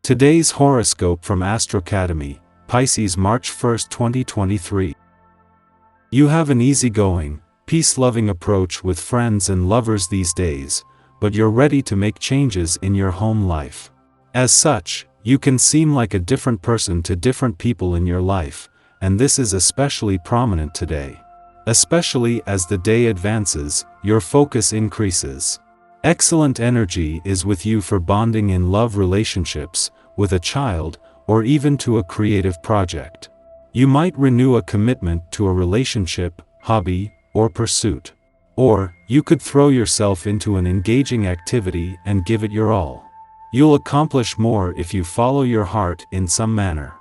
Today's horoscope from Astrocademy, Pisces March 1, 2023. You have an easygoing, peace-loving approach with friends and lovers these days, but you're ready to make changes in your home life. As such, you can seem like a different person to different people in your life, and this is especially prominent today. Especially as the day advances, your focus increases. Excellent energy is with you for bonding in love relationships, with a child, or even to a creative project. You might renew a commitment to a relationship, hobby, or pursuit. Or, you could throw yourself into an engaging activity and give it your all. You'll accomplish more if you follow your heart in some manner.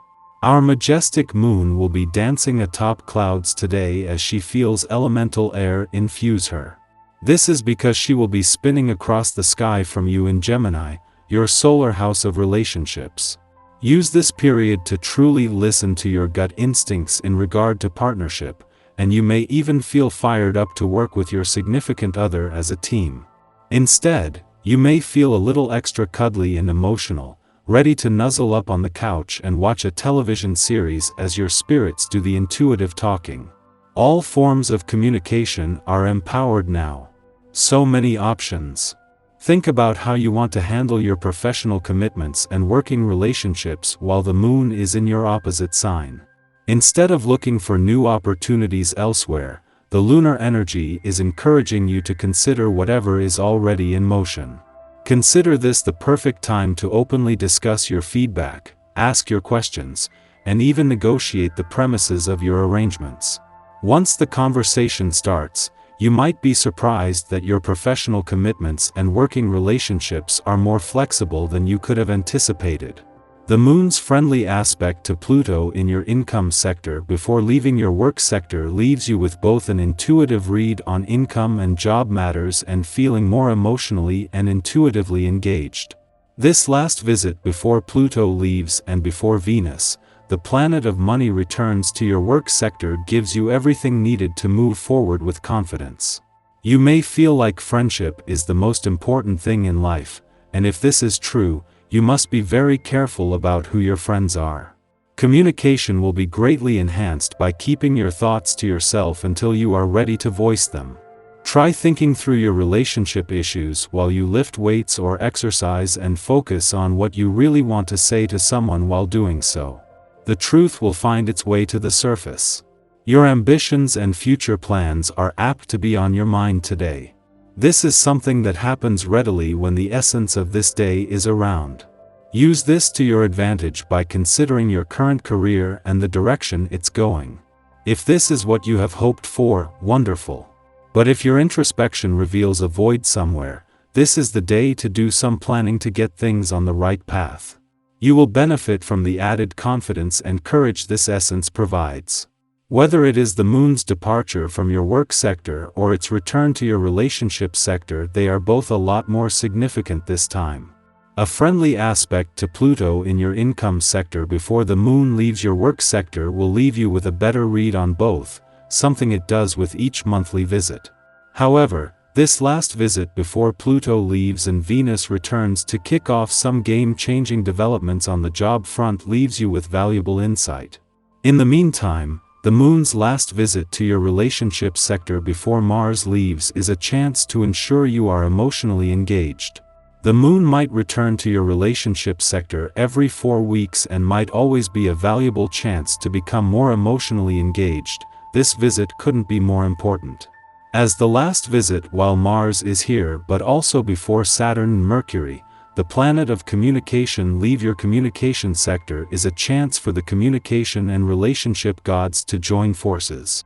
Our majestic moon will be dancing atop clouds today as she feels elemental air infuse her. This is because she will be spinning across the sky from you in Gemini, your solar house of relationships. Use this period to truly listen to your gut instincts in regard to partnership, and you may even feel fired up to work with your significant other as a team. Instead, you may feel a little extra cuddly and emotional, ready to nuzzle up on the couch and watch a television series as your spirits do the intuitive talking. All forms of communication are empowered now. So many options. Think about how you want to handle your professional commitments and working relationships while the moon is in your opposite sign. Instead of looking for new opportunities elsewhere, the lunar energy is encouraging you to consider whatever is already in motion. Consider this the perfect time to openly discuss your feedback, ask your questions, and even negotiate the premises of your arrangements. Once the conversation starts, you might be surprised that your professional commitments and working relationships are more flexible than you could have anticipated. The moon's friendly aspect to Pluto in your income sector before leaving your work sector leaves you with both an intuitive read on income and job matters and feeling more emotionally and intuitively engaged. This last visit before Pluto leaves and before Venus, the planet of money, returns to your work sector gives you everything needed to move forward with confidence. You may feel like friendship is the most important thing in life, and if this is true, you must be very careful about who your friends are. Communication will be greatly enhanced by keeping your thoughts to yourself until you are ready to voice them. Try thinking through your relationship issues while you lift weights or exercise and focus on what you really want to say to someone while doing so. The truth will find its way to the surface. Your ambitions and future plans are apt to be on your mind today. This is something that happens readily when the essence of this day is around. Use this to your advantage by considering your current career and the direction it's going. If this is what you have hoped for, wonderful. But if your introspection reveals a void somewhere, this is the day to do some planning to get things on the right path. You will benefit from the added confidence and courage this essence provides. Whether it is the moon's departure from your work sector or its return to your relationship sector, they are both a lot more significant this time. A friendly aspect to Pluto in your income sector before the moon leaves your work sector will leave you with a better read on both, something it does with each monthly visit. However, this last visit before Pluto leaves and Venus returns to kick off some game-changing developments on the job front leaves you with valuable insight. In the meantime, the moon's last visit to your relationship sector before Mars leaves is a chance to ensure you are emotionally engaged. The moon might return to your relationship sector every 4 weeks and might always be a valuable chance to become more emotionally engaged. This visit couldn't be more important. As the last visit while Mars is here, but also before Saturn and Mercury, the planet of communication, leave your communication sector, is a chance for the communication and relationship gods to join forces.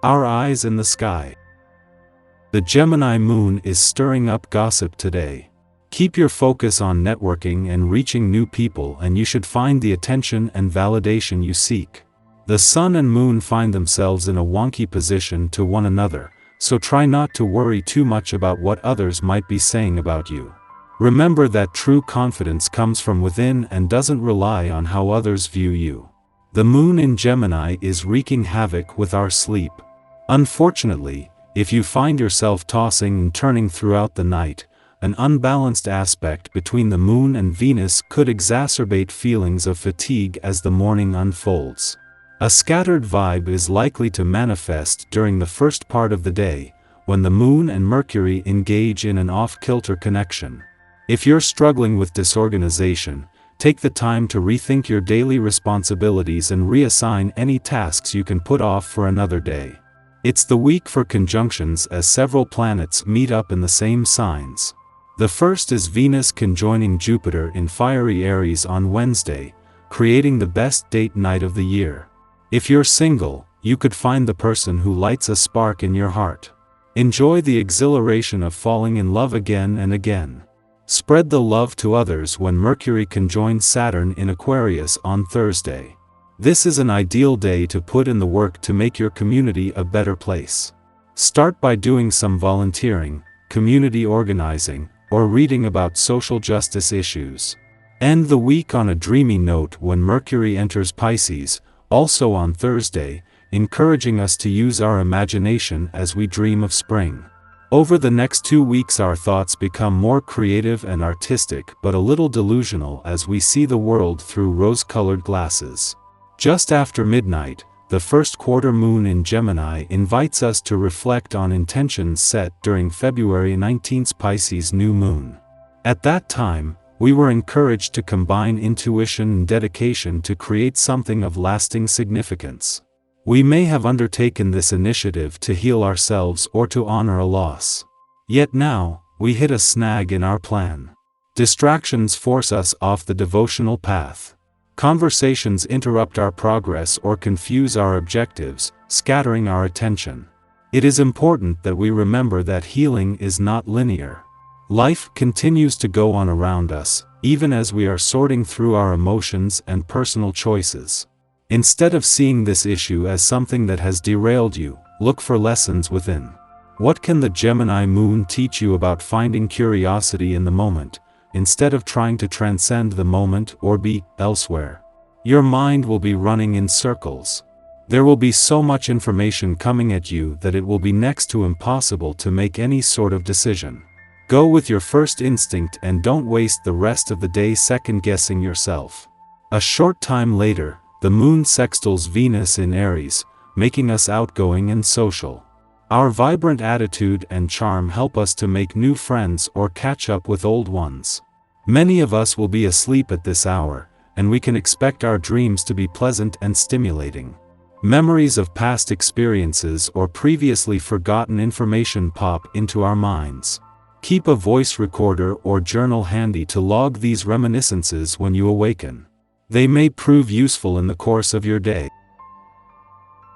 Our eyes in the sky. The Gemini moon is stirring up gossip today. Keep your focus on networking and reaching new people, and you should find the attention and validation you seek. The sun and moon find themselves in a wonky position to one another, so try not to worry too much about what others might be saying about you. Remember that true confidence comes from within and doesn't rely on how others view you. The moon in Gemini is wreaking havoc with our sleep. Unfortunately, if you find yourself tossing and turning throughout the night, an unbalanced aspect between the Moon and Venus could exacerbate feelings of fatigue as the morning unfolds. A scattered vibe is likely to manifest during the first part of the day, when the Moon and Mercury engage in an off-kilter connection. If you're struggling with disorganization, take the time to rethink your daily responsibilities and reassign any tasks you can put off for another day. It's the week for conjunctions as several planets meet up in the same signs. The first is Venus conjoining Jupiter in fiery Aries on Wednesday, creating the best date night of the year. If you're single, you could find the person who lights a spark in your heart. Enjoy the exhilaration of falling in love again and again. Spread the love to others when Mercury conjoins Saturn in Aquarius on Thursday. This is an ideal day to put in the work to make your community a better place. Start by doing some volunteering, community organizing, or reading about social justice issues. End the week on a dreamy note when Mercury enters Pisces, also on Thursday, encouraging us to use our imagination as we dream of spring. Over the next 2 weeks our thoughts become more creative and artistic but a little delusional as we see the world through rose-colored glasses. Just after midnight, the first quarter moon in Gemini invites us to reflect on intentions set during February 19's Pisces new moon. At that time, we were encouraged to combine intuition and dedication to create something of lasting significance. We may have undertaken this initiative to heal ourselves or to honor a loss. Yet now, we hit a snag in our plan. Distractions force us off the devotional path. Conversations interrupt our progress or confuse our objectives, scattering our attention. It is important that we remember that healing is not linear. Life continues to go on around us, even as we are sorting through our emotions and personal choices. Instead of seeing this issue as something that has derailed you, look for lessons within. What can the Gemini moon teach you about finding curiosity in the moment, instead of trying to transcend the moment or be elsewhere? Your mind will be running in circles. There will be so much information coming at you that it will be next to impossible to make any sort of decision. Go with your first instinct and don't waste the rest of the day second-guessing yourself. A short time later, the moon sextiles Venus in Aries, making us outgoing and social. Our vibrant attitude and charm help us to make new friends or catch up with old ones. Many of us will be asleep at this hour, and we can expect our dreams to be pleasant and stimulating. Memories of past experiences or previously forgotten information pop into our minds. Keep a voice recorder or journal handy to log these reminiscences when you awaken. They may prove useful in the course of your day.